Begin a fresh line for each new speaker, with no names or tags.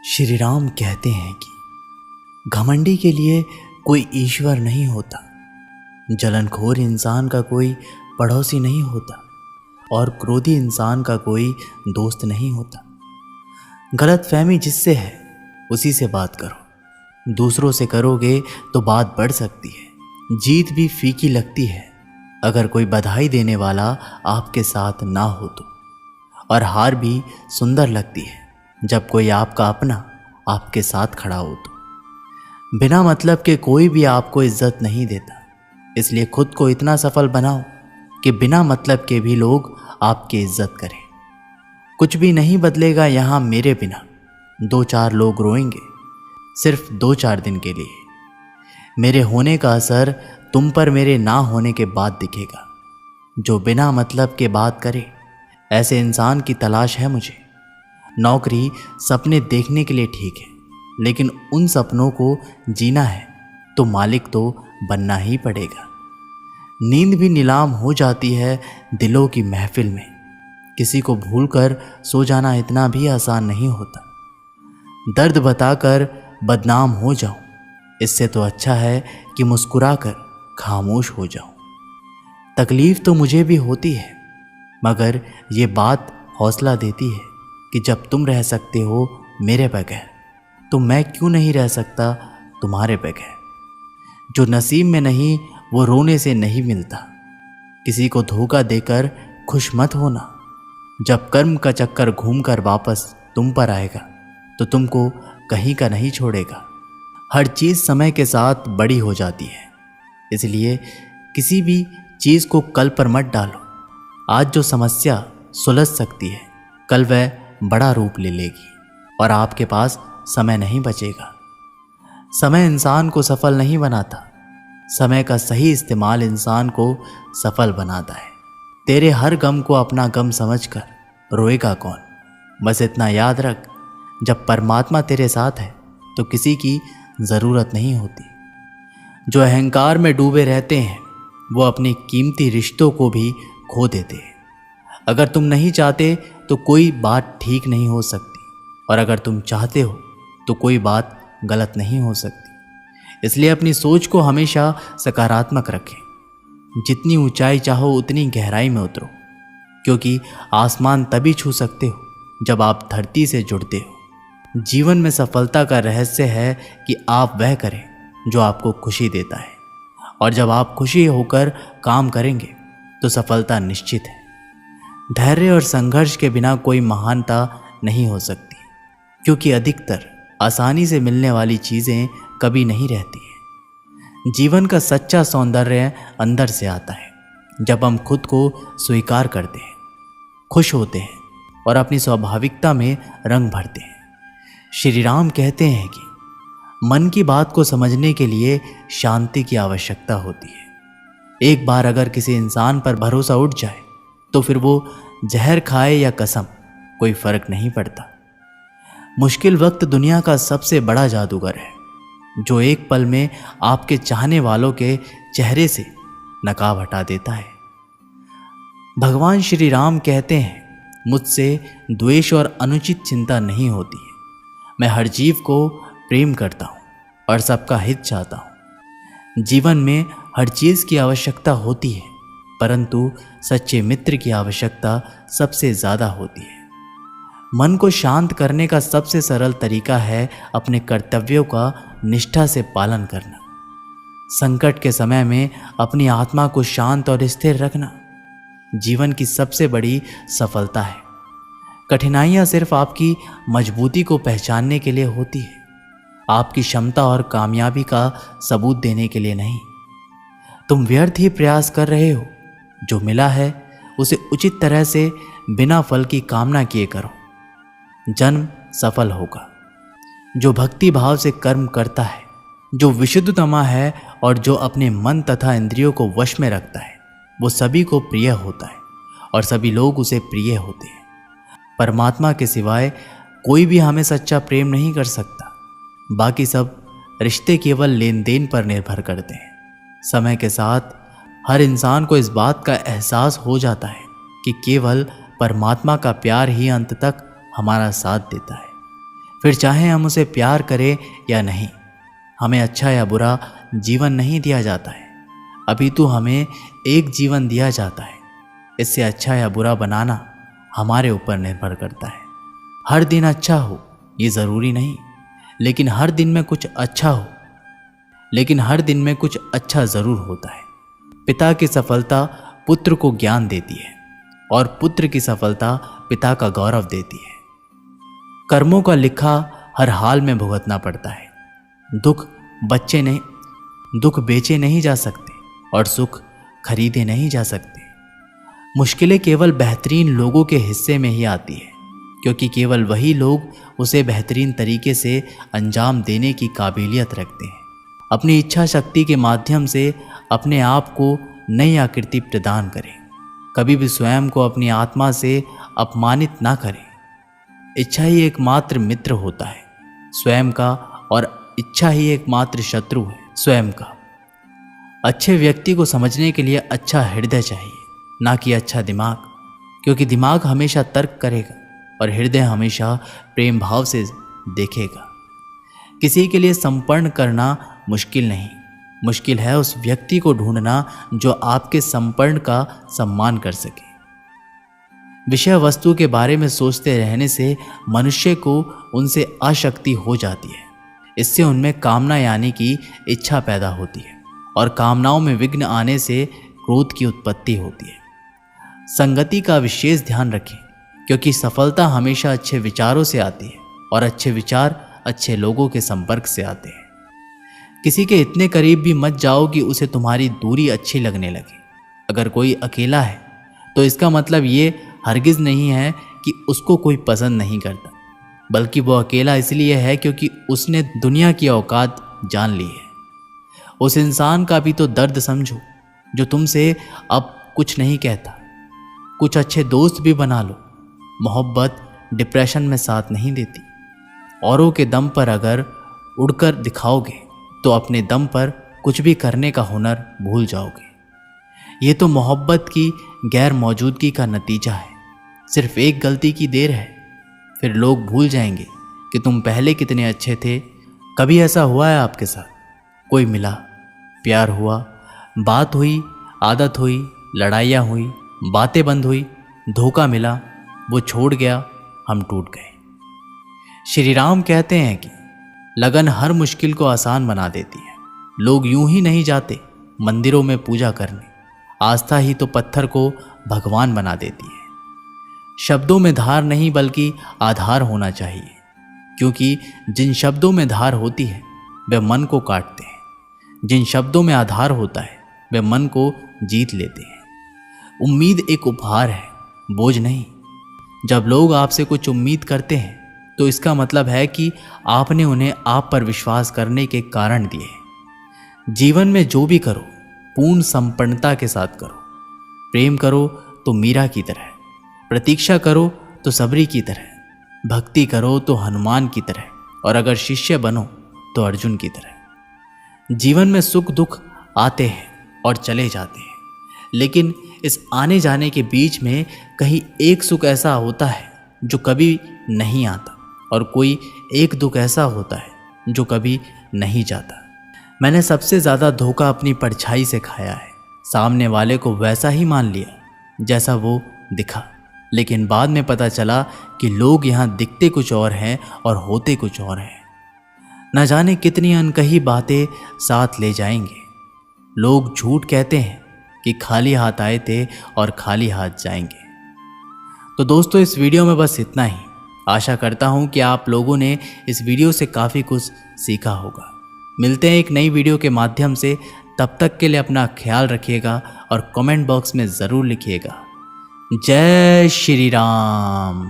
श्री राम कहते हैं कि घमंडी के लिए कोई ईश्वर नहीं होता, जलनखोर इंसान का कोई पड़ोसी नहीं होता और क्रोधी इंसान का कोई दोस्त नहीं होता। गलतफहमी जिससे है उसी से बात करो, दूसरों से करोगे तो बात बढ़ सकती है, जीत भी फीकी लगती है अगर कोई बधाई देने वाला आपके साथ ना हो तो, और हार भी सुंदर लगती है जब कोई आपका अपना आपके साथ खड़ा हो तो। बिना मतलब के कोई भी आपको इज्जत नहीं देता, इसलिए खुद को इतना सफल बनाओ कि बिना मतलब के भी लोग आपकी इज्जत करें। कुछ भी नहीं बदलेगा यहाँ मेरे बिना, 2-4 लोग रोएंगे सिर्फ 2-4 दिन के लिए। मेरे होने का असर तुम पर मेरे ना होने के बाद दिखेगा। जो बिना मतलब के बात करे ऐसे इंसान की तलाश है मुझे। नौकरी सपने देखने के लिए ठीक है, लेकिन उन सपनों को जीना है तो मालिक तो बनना ही पड़ेगा। नींद भी नीलाम हो जाती है दिलों की महफिल में। किसी को भूलकर सो जाना इतना भी आसान नहीं होता। दर्द बताकर बदनाम हो जाऊं, इससे तो अच्छा है कि मुस्कुराकर खामोश हो जाऊं। तकलीफ तो मुझे भी होती है, मगर ये बात हौसला देती है कि जब तुम रह सकते हो मेरे बगैर, तो मैं क्यों नहीं रह सकता तुम्हारे बगैर। जो नसीब में नहीं वो रोने से नहीं मिलता। किसी को धोखा देकर खुश मत होना। जब कर्म का चक्कर घूमकर वापस तुम पर आएगा तो तुमको कहीं का नहीं छोड़ेगा। हर चीज़ समय के साथ बड़ी हो जाती है, इसलिए किसी भी चीज़ को कल पर मत डालो। आज जो समस्या सुलझ सकती है, कल वह बड़ा रूप ले लेगी और आपके पास समय नहीं बचेगा। समय इंसान को सफल नहीं बनाता, समय का सही इस्तेमाल इंसान को सफल बनाता है। तेरे हर गम को अपना गम समझकर रोएगा कौन। बस इतना याद रख, जब परमात्मा तेरे साथ है तो किसी की ज़रूरत नहीं होती। जो अहंकार में डूबे रहते हैं वो अपनी कीमती रिश्तों को भी खो देते हैं। अगर तुम नहीं चाहते तो कोई बात ठीक नहीं हो सकती, और अगर तुम चाहते हो तो कोई बात गलत नहीं हो सकती। इसलिए अपनी सोच को हमेशा सकारात्मक रखें। जितनी ऊंचाई चाहो उतनी गहराई में उतरो, क्योंकि आसमान तभी छू सकते हो जब आप धरती से जुड़ते हो। जीवन में सफलता का रहस्य है कि आप वह करें जो आपको खुशी देता है, और जब आप खुशी होकर काम करेंगे तो सफलता निश्चित है। धैर्य और संघर्ष के बिना कोई महानता नहीं हो सकती, क्योंकि अधिकतर आसानी से मिलने वाली चीज़ें कभी नहीं रहती हैं। जीवन का सच्चा सौंदर्य अंदर से आता है, जब हम खुद को स्वीकार करते हैं, खुश होते हैं और अपनी स्वाभाविकता में रंग भरते हैं। श्री राम कहते हैं कि मन की बात को समझने के लिए शांति की आवश्यकता होती है। एक बार अगर किसी इंसान पर भरोसा उठ जाए तो फिर वो जहर खाए या कसम, कोई फर्क नहीं पड़ता। मुश्किल वक्त दुनिया का सबसे बड़ा जादूगर है, जो एक पल में आपके चाहने वालों के चेहरे से नकाब हटा देता है। भगवान श्री राम कहते हैं, मुझसे द्वेष और अनुचित चिंता नहीं होती है। मैं हर जीव को प्रेम करता हूँ और सबका हित चाहता हूँ। जीवन में हर चीज़ की आवश्यकता होती है, परंतु सच्चे मित्र की आवश्यकता सबसे ज़्यादा होती है। मन को शांत करने का सबसे सरल तरीका है अपने कर्तव्यों का निष्ठा से पालन करना। संकट के समय में अपनी आत्मा को शांत और स्थिर रखना जीवन की सबसे बड़ी सफलता है। कठिनाइयाँ सिर्फ आपकी मजबूती को पहचानने के लिए होती है, आपकी क्षमता और कामयाबी का सबूत देने के लिए नहीं। तुम व्यर्थ ही प्रयास कर रहे हो, जो मिला है उसे उचित तरह से बिना फल की कामना किए करो। जन्म सफल होगा। जो भक्ति भाव से कर्म करता है, जो विशुद्धतमा है और जो अपने मन तथा इंद्रियों को वश में रखता है, वो सभी को प्रिय होता है और सभी लोग उसे प्रिय होते हैं। परमात्मा के सिवाय कोई भी हमें सच्चा प्रेम नहीं कर सकता। बाकी सब रिश्ते केवल लेन देन पर निर्भर करते हैं। समय के साथ हर इंसान को इस बात का एहसास हो जाता है कि केवल परमात्मा का प्यार ही अंत तक हमारा साथ देता है। फिर चाहे हम उसे प्यार करें या नहीं, हमें अच्छा या बुरा जीवन नहीं दिया जाता है, अभी तो हमें एक जीवन दिया जाता है। इससे अच्छा या बुरा बनाना हमारे ऊपर निर्भर करता है। हर दिन अच्छा हो ये ज़रूरी नहीं, लेकिन हर दिन में कुछ अच्छा ज़रूर होता है। पिता की सफलता पुत्र को ज्ञान देती है और पुत्र की सफलता पिता का गौरव देती है। कर्मों का लिखा हर हाल में भुगतना पड़ता है। दुख बेचे नहीं जा सकते और सुख खरीदे नहीं जा सकते। मुश्किलें केवल बेहतरीन लोगों के हिस्से में ही आती है, क्योंकि केवल वही लोग उसे बेहतरीन तरीके से अंजाम देने की काबिलियत रखते हैं। अपनी इच्छा शक्ति के माध्यम से अपने आप को नई आकृति प्रदान करें। कभी भी स्वयं को अपनी आत्मा से अपमानित ना करें। इच्छा ही एकमात्र मित्र होता है स्वयं का, और इच्छा ही एकमात्र शत्रु है स्वयं का। अच्छे व्यक्ति को समझने के लिए अच्छा हृदय चाहिए, ना कि अच्छा दिमाग, क्योंकि दिमाग हमेशा तर्क करेगा और हृदय हमेशा प्रेम भाव से देखेगा। किसी के लिए समर्पण करना मुश्किल नहीं, मुश्किल है उस व्यक्ति को ढूंढना जो आपके समर्पण का सम्मान कर सके। विषय वस्तु के बारे में सोचते रहने से मनुष्य को उनसे आसक्ति हो जाती है। इससे उनमें कामना यानी कि इच्छा पैदा होती है, और कामनाओं में विघ्न आने से क्रोध की उत्पत्ति होती है। संगति का विशेष ध्यान रखें, क्योंकि सफलता हमेशा अच्छे विचारों से आती है और अच्छे विचार अच्छे लोगों के संपर्क से आते हैं। किसी के इतने करीब भी मत जाओ कि उसे तुम्हारी दूरी अच्छी लगने लगे। अगर कोई अकेला है तो इसका मतलब ये हरगिज़ नहीं है कि उसको कोई पसंद नहीं करता, बल्कि वो अकेला इसलिए है क्योंकि उसने दुनिया की औकात जान ली है। उस इंसान का भी तो दर्द समझो जो तुमसे अब कुछ नहीं कहता। कुछ अच्छे दोस्त भी बना लो। मोहब्बत डिप्रेशन में साथ नहीं देती। औरों के दम पर अगर उड़कर दिखाओगे तो अपने दम पर कुछ भी करने का हुनर भूल जाओगे। ये तो मोहब्बत की गैर मौजूदगी का नतीजा है। सिर्फ एक गलती की देर है, फिर लोग भूल जाएंगे कि तुम पहले कितने अच्छे थे। कभी ऐसा हुआ है आपके साथ? कोई मिला, प्यार हुआ, बात हुई, आदत हुई, लड़ाइयाँ हुई, बातें बंद हुई, धोखा मिला, वो छोड़ गया, हम टूट गए। श्री राम कहते हैं कि लगन हर मुश्किल को आसान बना देती है। लोग यूं ही नहीं जाते मंदिरों में पूजा करने। आस्था ही तो पत्थर को भगवान बना देती है। शब्दों में धार नहीं बल्कि आधार होना चाहिए, क्योंकि जिन शब्दों में धार होती है वे मन को काटते हैं। जिन शब्दों में आधार होता है वे मन को जीत लेते हैं। उम्मीद एक उपहार है, बोझ नहीं। जब लोग आपसे कुछ उम्मीद करते हैं तो इसका मतलब है कि आपने उन्हें आप पर विश्वास करने के कारण दिए। जीवन में जो भी करो पूर्ण संपन्नता के साथ करो। प्रेम करो तो मीरा की तरह, प्रतीक्षा करो तो सबरी की तरह, भक्ति करो तो हनुमान की तरह, और अगर शिष्य बनो तो अर्जुन की तरह। जीवन में सुख दुख आते हैं और चले जाते हैं, लेकिन इस आने जाने के बीच में कहीं एक सुख ऐसा होता है जो कभी नहीं आता, और कोई एक दुख ऐसा होता है जो कभी नहीं जाता। मैंने सबसे ज़्यादा धोखा अपनी परछाई से खाया है। सामने वाले को वैसा ही मान लिया जैसा वो दिखा, लेकिन बाद में पता चला कि लोग यहाँ दिखते कुछ और हैं और होते कुछ और हैं। न जाने कितनी अनकही बातें साथ ले जाएंगे। लोग झूठ कहते हैं कि खाली हाथ आए थे और खाली हाथ जाएंगे। तो दोस्तों, इस वीडियो में बस इतना ही। आशा करता हूँ कि आप लोगों ने इस वीडियो से काफ़ी कुछ सीखा होगा। मिलते हैं एक नई वीडियो के माध्यम से। तब तक के लिए अपना ख्याल रखिएगा और कमेंट बॉक्स में ज़रूर लिखिएगा। जय श्री राम।